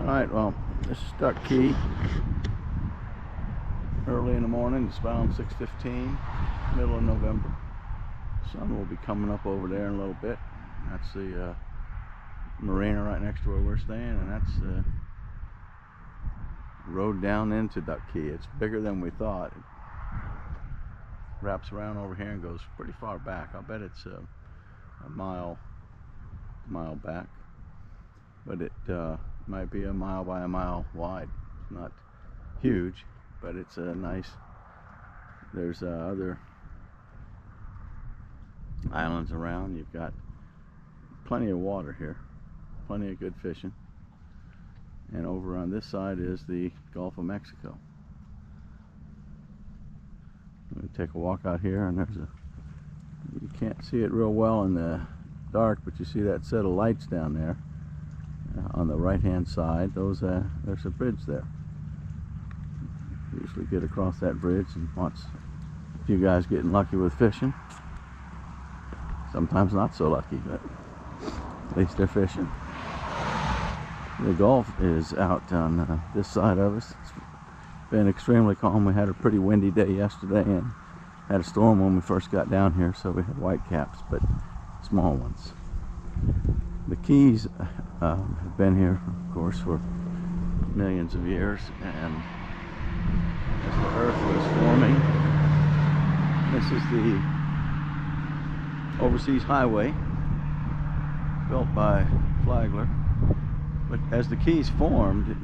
Alright, well, this is Duck Key. Early in the morning, it's around 6:15, middle of November. Sun will be coming up over there in a little bit. That's the marina right next to where we're staying, and that's the road down into Duck Key. It's bigger than we thought. It wraps around over here and goes pretty far back. I'll bet it's a mile back, but it might be a mile by a mile wide. It's not huge, but it's a nice. There's other islands around. You've got plenty of water here, plenty of good fishing, and over on this side is the Gulf of Mexico. I'm going to take a walk out here, and you can't see it real well in the dark, but you see that set of lights down there on the right hand side. There's a bridge there. Usually get across that bridge, and once a few guys getting lucky with fishing, sometimes not so lucky, but at least they're fishing. The Gulf is out on this side of us. It's been extremely calm. We had a pretty windy day yesterday and had a storm when we first got down here, so we had white caps, but small ones. The Keys have been here, of course, for millions of years, and as the earth was forming, this is the overseas highway built by Flagler. But as the Keys formed,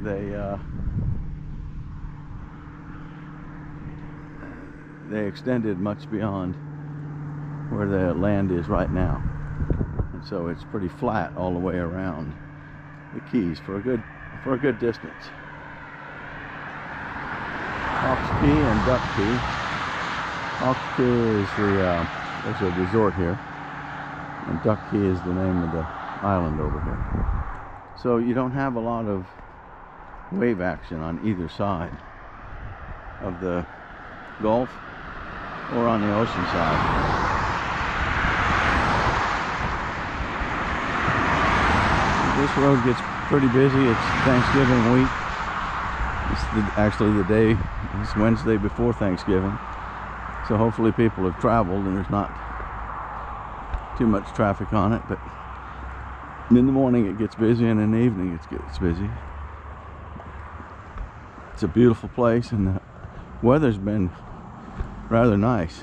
they extended much beyond where the land is right now, and so it's pretty flat all the way around the Keys for a good distance. Hawks Key and Duck Key. Hawks Key is there's a resort here, and Duck Key is the name of the island over here. So you don't have a lot of wave action on either side of the Gulf or on the ocean side. This road gets pretty busy. It's Thanksgiving week. It's it's Wednesday before Thanksgiving. So hopefully people have traveled and there's not too much traffic on it, but in the morning it gets busy, and in the evening it gets busy. It's a beautiful place, and the weather's been rather nice.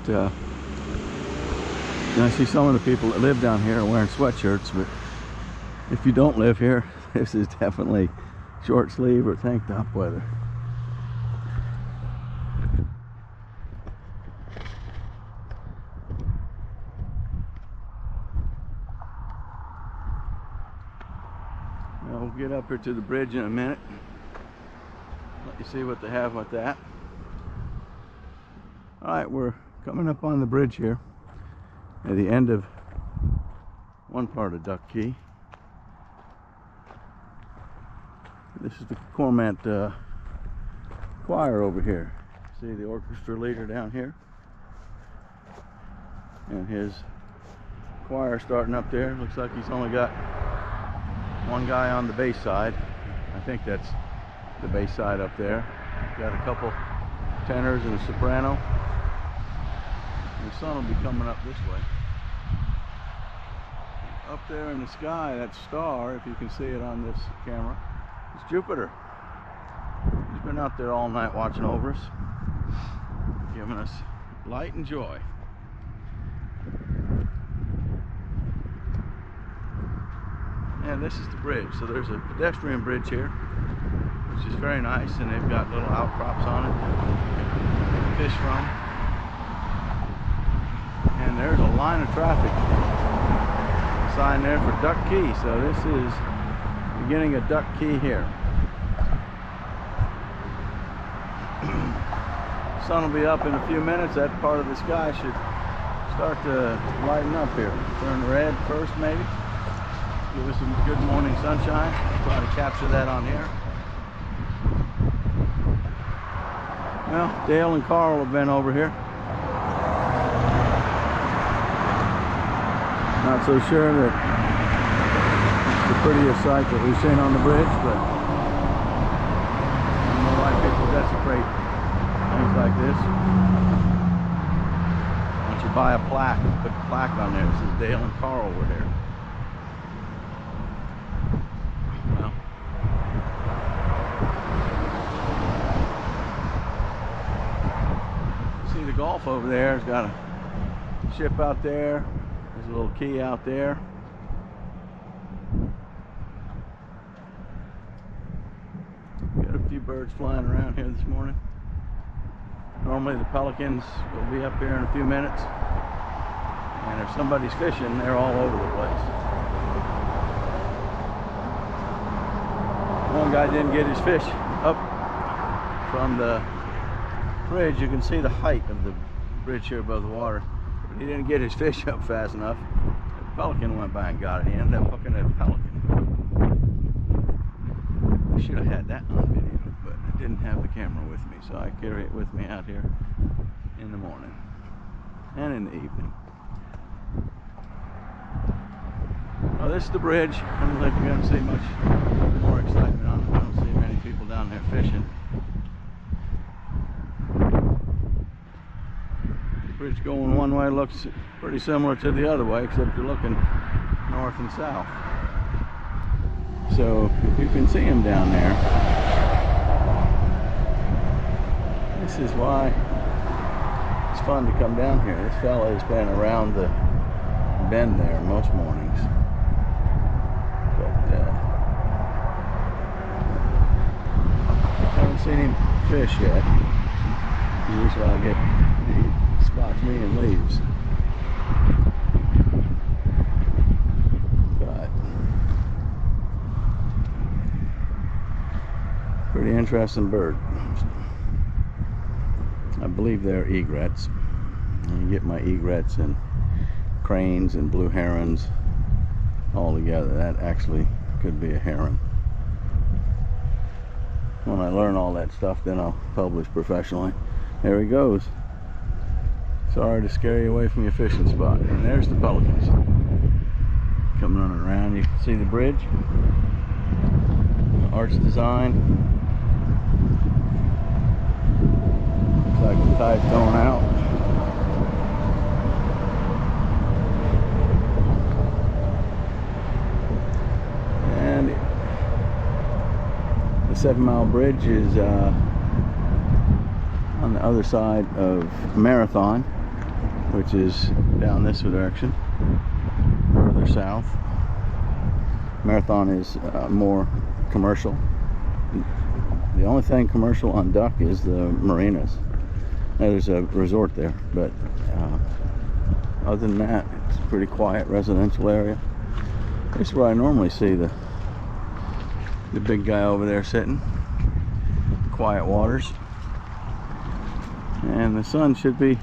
I see some of the people that live down here are wearing sweatshirts, but if you don't live here, this is definitely short sleeve or tank top weather. We'll get up here to the bridge in a minute. Let you see what they have with that. Alright, we're coming up on the bridge here at the end of one part of Duck Key. This is the Cormant choir over here. See the orchestra leader down here, and his choir starting up there. Looks like he's only got one guy on the bass side. I think that's the bass side up there. Got a couple tenors and a soprano. And the sun will be coming up this way. Up there in the sky, that star, if you can see it on this camera, is Jupiter. He's been out there all night watching over us, giving us light and joy. And this is the bridge. So there's a pedestrian bridge here, which is very nice, and they've got little outcrops on it to fish from. And there's a line of traffic sign there for Duck Key. So this is the beginning of Duck Key here. Sun will be up in a few minutes. That part of the sky should start to lighten up here. Turn red first, maybe. Give us some good morning sunshine. Try to capture that on here. Well, Dale and Carl have been over here. Not so sure that the prettiest sight that we've seen on the bridge, but I don't know why people desecrate things like this. Why don't you buy a plaque, put a plaque on there that says Dale and Carl were there. Well, see the Gulf over there, it's got a ship out there, there's a little key out there. Got a few birds flying around here this morning. Normally the pelicans will be up here in a few minutes, and if somebody's fishing, they're all over the place. One guy didn't get his fish up from the bridge. You can see the height of the bridge here above the water, but he didn't get his fish up fast enough. The pelican went by and got it. He ended up hooking a pelican. I should have had that on video, but I didn't have the camera with me, so I carry it with me out here in the morning and in the evening. Well, this is the bridge. I don't think we're going to see much more excitement on it. I don't see many people down there fishing. The bridge going one way looks pretty similar to the other way, except you're looking north and south. So you can see them down there. This is why it's fun to come down here. This fella has been around the bend there most mornings, but haven't seen him fish yet. Usually I get, he spots me and leaves. Pretty interesting bird. I believe they're egrets. You get my egrets and cranes and blue herons all together. That actually could be a heron. When I learn all that stuff, then I'll publish professionally. There he goes. Sorry to scare you away from your fishing spot. And there's the pelicans coming running around. You can see the bridge, arch design. Looks like the tide's going out. And the 7 Mile Bridge is on the other side of Marathon, which is down this direction, further south. Marathon is more commercial. The only thing commercial on Duck is the marinas. Now, there's a resort there, but other than that, it's a pretty quiet residential area. This is where I normally see the big guy over there sitting. Quiet waters. And the sun should be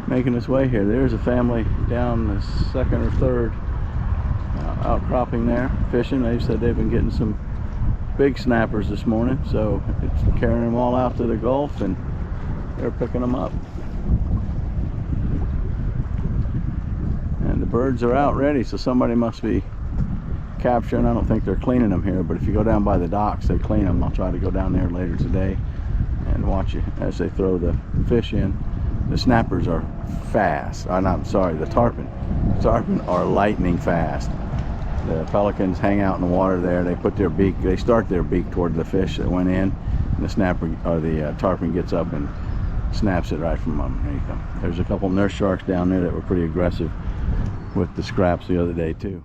making its way here. There's a family down the second or third outcropping there fishing. They've said they've been getting some big snappers this morning, so it's carrying them all out to the Gulf and they're picking them up. And the birds are out ready, so somebody must be capturing. I don't think they're cleaning them here, but if you go down by the docks, they clean them. I'll try to go down there later today and watch it as they throw the fish in. The snappers are fast. I'm sorry, the tarpon. Tarpon are lightning fast. The pelicans hang out in the water there. They put their beak, they start their beak toward the fish that went in, and the snapper or the tarpon gets up and snaps it right from underneath them. There's a couple nurse sharks down there that were pretty aggressive with the scraps the other day too.